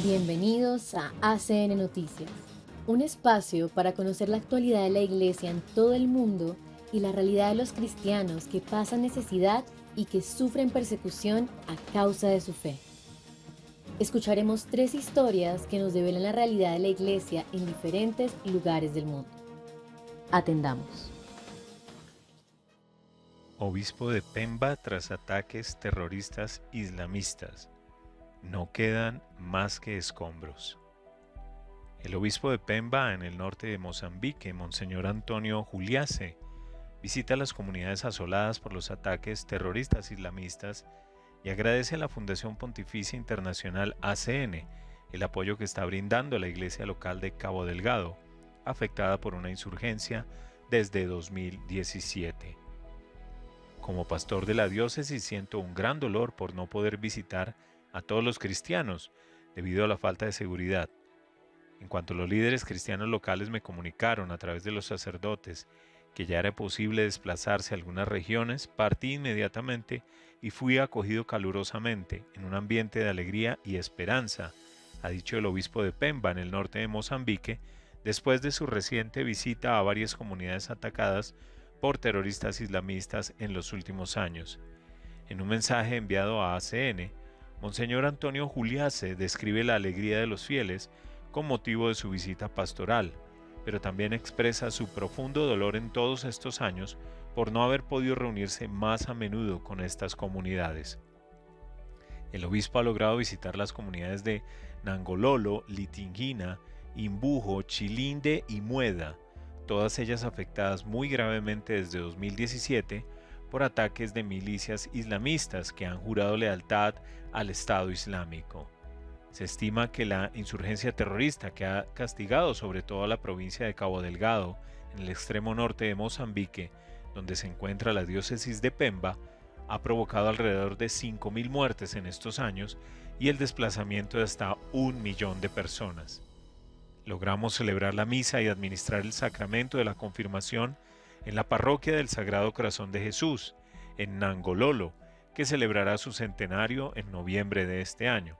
Bienvenidos a ACN Noticias, un espacio para conocer la actualidad de la Iglesia en todo el mundo y la realidad de los cristianos que pasan necesidad y que sufren persecución a causa de su fe. Escucharemos 3 historias que nos develan la realidad de la Iglesia en diferentes lugares del mundo. Atendamos. Obispo de Pemba tras ataques terroristas islamistas. No quedan más que escombros. El obispo de Pemba, en el norte de Mozambique, Monseñor Antonio Juliase, visita las comunidades asoladas por los ataques terroristas islamistas y agradece a la Fundación Pontificia Internacional ACN el apoyo que está brindando a la iglesia local de Cabo Delgado, afectada por una insurgencia desde 2017. Como pastor de la diócesis siento un gran dolor por no poder visitar a todos los cristianos debido a la falta de seguridad. En cuanto los líderes cristianos locales me comunicaron a través de los sacerdotes que ya era posible desplazarse a algunas regiones, partí inmediatamente y fui acogido calurosamente en un ambiente de alegría y esperanza, ha dicho el obispo de Pemba en el norte de Mozambique, después de su reciente visita a varias comunidades atacadas por terroristas islamistas en los últimos años. En un mensaje enviado a ACN, Monseñor Antonio Juliase describe la alegría de los fieles con motivo de su visita pastoral, pero también expresa su profundo dolor en todos estos años por no haber podido reunirse más a menudo con estas comunidades. El obispo ha logrado visitar las comunidades de Nangololo, Litingina, Imbujo, Chilinde y Mueda, todas ellas afectadas muy gravemente desde 2017 por ataques de milicias islamistas que han jurado lealtad al Estado Islámico. Se estima que la insurgencia terrorista que ha castigado sobre todo a la provincia de Cabo Delgado, en el extremo norte de Mozambique, donde se encuentra la diócesis de Pemba, ha provocado alrededor de 5.000 muertes en estos años y el desplazamiento de hasta 1 millón de personas. Logramos celebrar la misa y administrar el sacramento de la confirmación en la parroquia del Sagrado Corazón de Jesús, en Nangololo, que celebrará su centenario en noviembre de este año.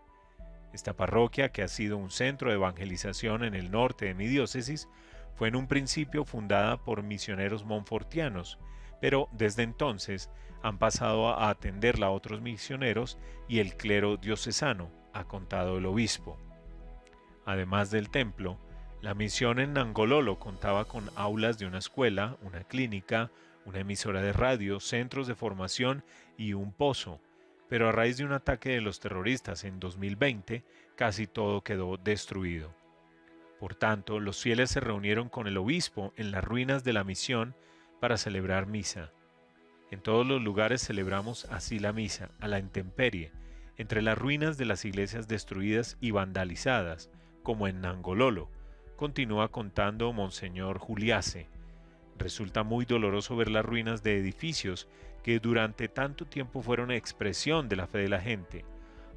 Esta parroquia, que ha sido un centro de evangelización en el norte de mi diócesis, fue en un principio fundada por misioneros monfortianos, pero desde entonces han pasado a atenderla a otros misioneros y el clero diocesano, ha contado el obispo. Además del templo, la misión en Nangololo contaba con aulas de una escuela, una clínica, una emisora de radio, centros de formación y un pozo, pero a raíz de un ataque de los terroristas en 2020, casi todo quedó destruido. Por tanto, los fieles se reunieron con el obispo en las ruinas de la misión para celebrar misa. En todos los lugares celebramos así la misa, a la intemperie, entre las ruinas de las iglesias destruidas y vandalizadas, como en Nangololo, continúa contando Monseñor Juliase. Resulta muy doloroso ver las ruinas de edificios que durante tanto tiempo fueron expresión de la fe de la gente.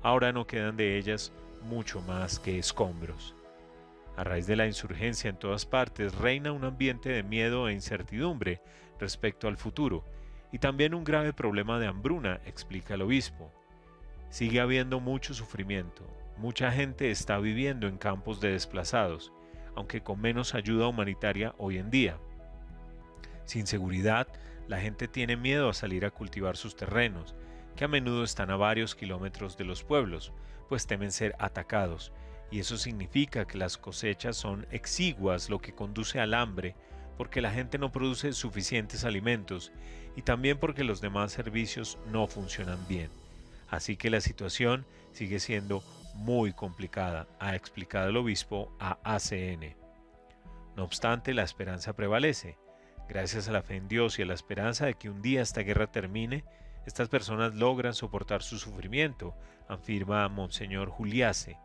Ahora no quedan de ellas mucho más que escombros. A raíz de la insurgencia en todas partes reina un ambiente de miedo e incertidumbre respecto al futuro, y también un grave problema de hambruna, explica el obispo. Sigue habiendo mucho sufrimiento, mucha gente está viviendo en campos de desplazados, aunque con menos ayuda humanitaria hoy en día. Sin seguridad, la gente tiene miedo a salir a cultivar sus terrenos, que a menudo están a varios kilómetros de los pueblos, pues temen ser atacados, y eso significa que las cosechas son exiguas, lo que conduce al hambre, porque la gente no produce suficientes alimentos y también porque los demás servicios no funcionan bien. Así que la situación sigue siendo muy complicada, ha explicado el obispo a ACN. No obstante, la esperanza prevalece. Gracias a la fe en Dios y a la esperanza de que un día esta guerra termine, estas personas logran soportar su sufrimiento, afirma Monseñor Juliase.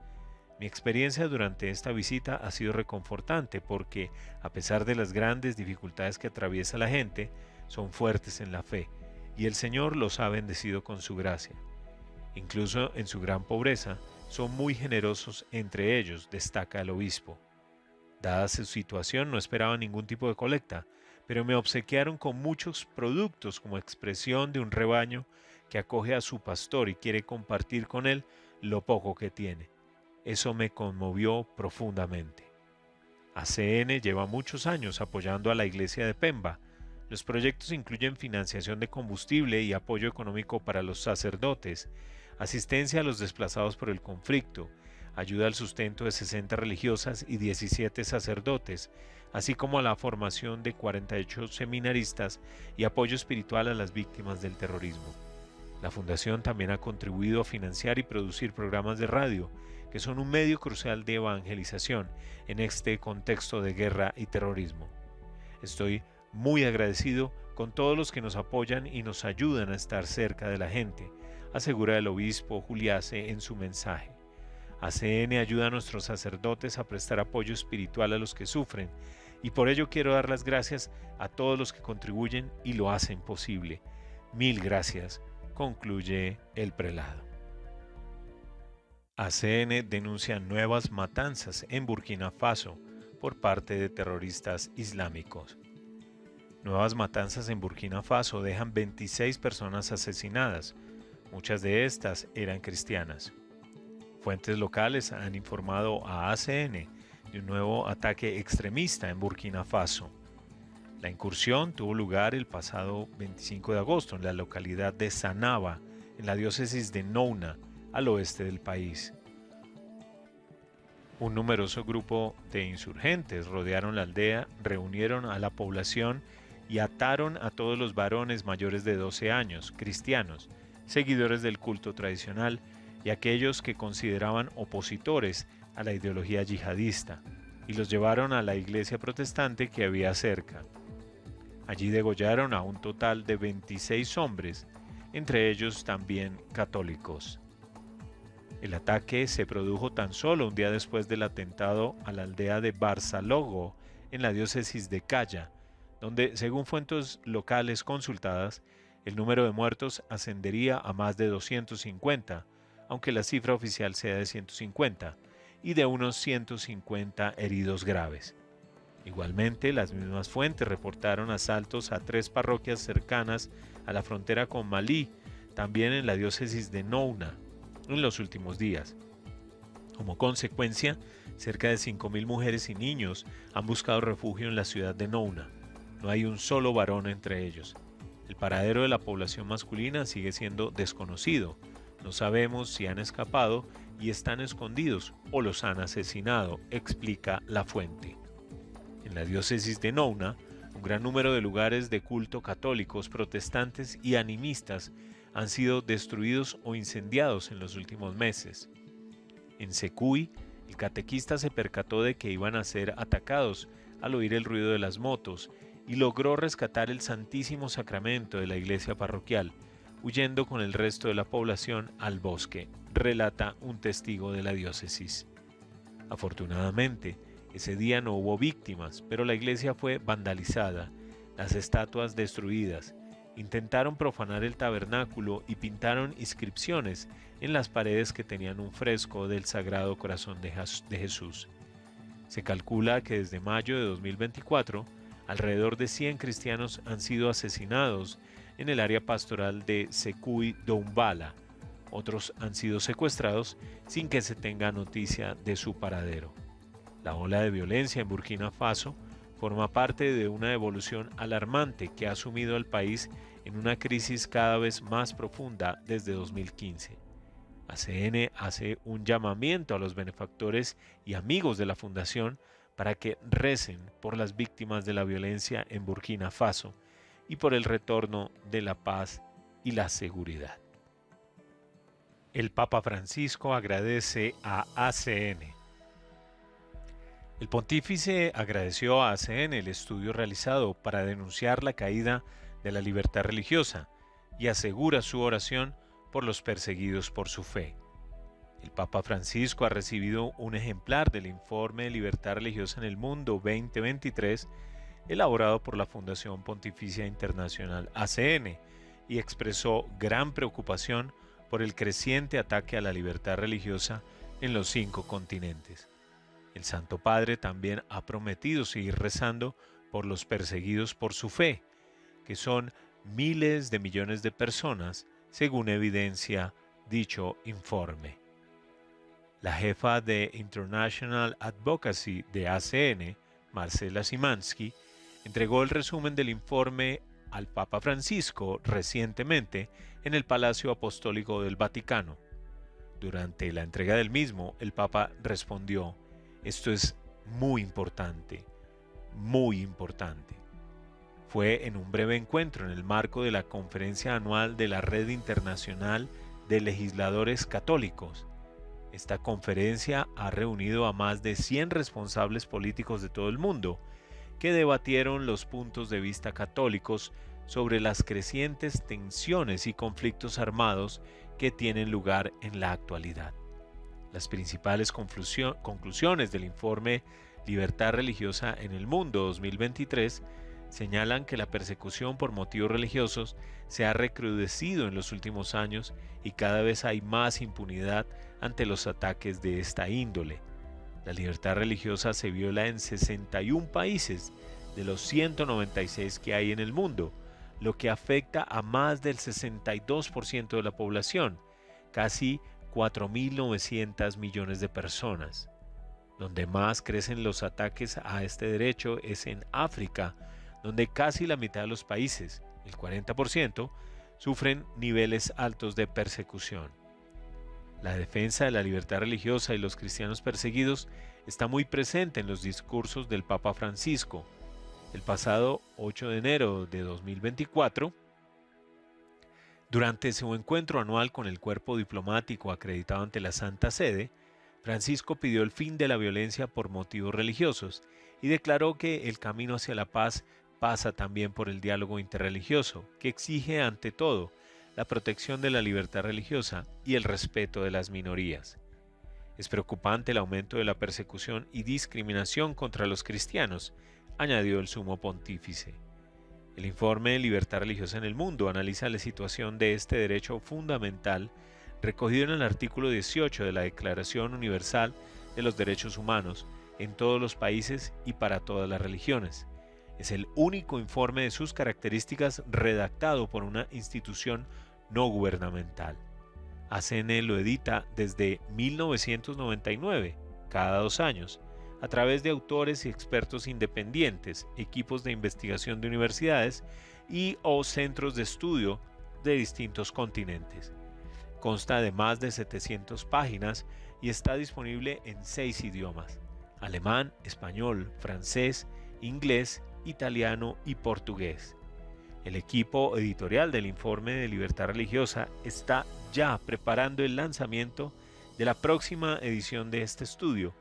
Mi experiencia durante esta visita ha sido reconfortante porque, a pesar de las grandes dificultades que atraviesa la gente, son fuertes en la fe, y el Señor los ha bendecido con su gracia. Incluso en su gran pobreza, son muy generosos entre ellos, destaca el obispo. Dada su situación, no esperaba ningún tipo de colecta, pero me obsequiaron con muchos productos como expresión de un rebaño que acoge a su pastor y quiere compartir con él lo poco que tiene. Eso me conmovió profundamente. ACN lleva muchos años apoyando a la iglesia de Pemba. Los proyectos incluyen financiación de combustible y apoyo económico para los sacerdotes, asistencia a los desplazados por el conflicto, ayuda al sustento de 60 religiosas y 17 sacerdotes, así como a la formación de 48 seminaristas y apoyo espiritual a las víctimas del terrorismo. La Fundación también ha contribuido a financiar y producir programas de radio, que son un medio crucial de evangelización en este contexto de guerra y terrorismo. Estoy muy agradecido con todos los que nos apoyan y nos ayudan a estar cerca de la gente, asegura el obispo Juliace en su mensaje. ACN ayuda a nuestros sacerdotes a prestar apoyo espiritual a los que sufren, y por ello quiero dar las gracias a todos los que contribuyen y lo hacen posible. Mil gracias, concluye el prelado. ACN denuncia nuevas matanzas en Burkina Faso por parte de terroristas islámicos. Nuevas matanzas en Burkina Faso dejan 26 personas asesinadas. Muchas de estas eran cristianas. Fuentes locales han informado a ACN de un nuevo ataque extremista en Burkina Faso. La incursión tuvo lugar el pasado 25 de agosto en la localidad de Sanaba, en la diócesis de Nouna, al oeste del país. Un numeroso grupo de insurgentes rodearon la aldea, reunieron a la población y ataron a todos los varones mayores de 12 años, cristianos, seguidores del culto tradicional y aquellos que consideraban opositores a la ideología yihadista, y los llevaron a la iglesia protestante que había cerca. Allí degollaron a un total de 26 hombres, entre ellos también católicos. El ataque se produjo tan solo un día después del atentado a la aldea de Barzalogo, en la diócesis de Caya, donde, según fuentes locales consultadas, el número de muertos ascendería a más de 250, aunque la cifra oficial sea de 150, y de unos 150 heridos graves. Igualmente, las mismas fuentes reportaron asaltos a 3 parroquias cercanas a la frontera con Malí, también en la diócesis de Nouna, en los últimos días. Como consecuencia, cerca de 5.000 mujeres y niños han buscado refugio en la ciudad de Nouna. No hay un solo varón entre ellos. El paradero de la población masculina sigue siendo desconocido. No sabemos si han escapado y están escondidos o los han asesinado, explica la fuente. En la diócesis de Nouna, un gran número de lugares de culto católicos, protestantes y animistas han sido destruidos o incendiados en los últimos meses. En Secuy, el catequista se percató de que iban a ser atacados al oír el ruido de las motos y logró rescatar el Santísimo Sacramento de la iglesia parroquial, huyendo con el resto de la población al bosque, relata un testigo de la diócesis. Afortunadamente, ese día no hubo víctimas, pero la iglesia fue vandalizada, las estatuas destruidas, intentaron profanar el tabernáculo y pintaron inscripciones en las paredes que tenían un fresco del Sagrado Corazón de Jesús. Se calcula que desde mayo de 2024, alrededor de 100 cristianos han sido asesinados en el área pastoral de Secuy Doumbala. Otros han sido secuestrados sin que se tenga noticia de su paradero. La ola de violencia en Burkina Faso forma parte de una evolución alarmante que ha sumido al país en una crisis cada vez más profunda desde 2015. ACN hace un llamamiento a los benefactores y amigos de la Fundación para que recen por las víctimas de la violencia en Burkina Faso y por el retorno de la paz y la seguridad. El Papa Francisco agradece a ACN. El pontífice agradeció a ACN el estudio realizado para denunciar la caída de la libertad religiosa y asegura su oración por los perseguidos por su fe. El Papa Francisco ha recibido un ejemplar del Informe de Libertad Religiosa en el Mundo 2023, elaborado por la Fundación Pontificia Internacional ACN, y expresó gran preocupación por el creciente ataque a la libertad religiosa en los 5 continentes. El Santo Padre también ha prometido seguir rezando por los perseguidos por su fe, que son miles de millones de personas, según evidencia dicho informe. La jefa de International Advocacy de ACN, Marcela Szymanski, entregó el resumen del informe al Papa Francisco recientemente en el Palacio Apostólico del Vaticano. Durante la entrega del mismo, el Papa respondió: "Esto es muy importante, muy importante". Fue en un breve encuentro en el marco de la conferencia anual de la Red Internacional de Legisladores Católicos. Esta conferencia ha reunido a más de 100 responsables políticos de todo el mundo que debatieron los puntos de vista católicos sobre las crecientes tensiones y conflictos armados que tienen lugar en la actualidad. Las principales conclusiones del informe Libertad Religiosa en el Mundo 2023 señalan que la persecución por motivos religiosos se ha recrudecido en los últimos años y cada vez hay más impunidad ante los ataques de esta índole. La libertad religiosa se viola en 61 países de los 196 que hay en el mundo, lo que afecta a más del 62% de la población, casi 4.900 millones de personas. Donde más crecen los ataques a este derecho es en África, donde casi la mitad de los países, el 40%, sufren niveles altos de persecución. La defensa de la libertad religiosa y los cristianos perseguidos está muy presente en los discursos del Papa Francisco. El pasado 8 de enero de 2024, durante su encuentro anual con el cuerpo diplomático acreditado ante la Santa Sede, Francisco pidió el fin de la violencia por motivos religiosos y declaró que el camino hacia la paz pasa también por el diálogo interreligioso, que exige ante todo la protección de la libertad religiosa y el respeto de las minorías. Es preocupante el aumento de la persecución y discriminación contra los cristianos, añadió el sumo pontífice. El informe Libertad Religiosa en el Mundo analiza la situación de este derecho fundamental recogido en el artículo 18 de la Declaración Universal de los Derechos Humanos en todos los países y para todas las religiones. Es el único informe de sus características redactado por una institución no gubernamental. ACN lo edita desde 1999, cada 2 años, a través de autores y expertos independientes, equipos de investigación de universidades y o centros de estudio de distintos continentes. Consta de más de 700 páginas y está disponible en 6 idiomas: alemán, español, francés, inglés, italiano y portugués. El equipo editorial del informe de libertad religiosa está ya preparando el lanzamiento de la próxima edición de este estudio,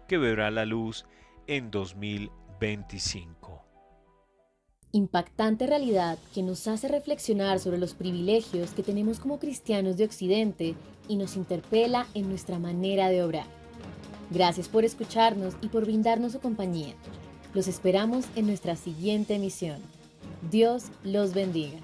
que verá la luz en 2025. Impactante realidad que nos hace reflexionar sobre los privilegios que tenemos como cristianos de Occidente y nos interpela en nuestra manera de obrar. Gracias por escucharnos y por brindarnos su compañía. Los esperamos en nuestra siguiente emisión. Dios los bendiga.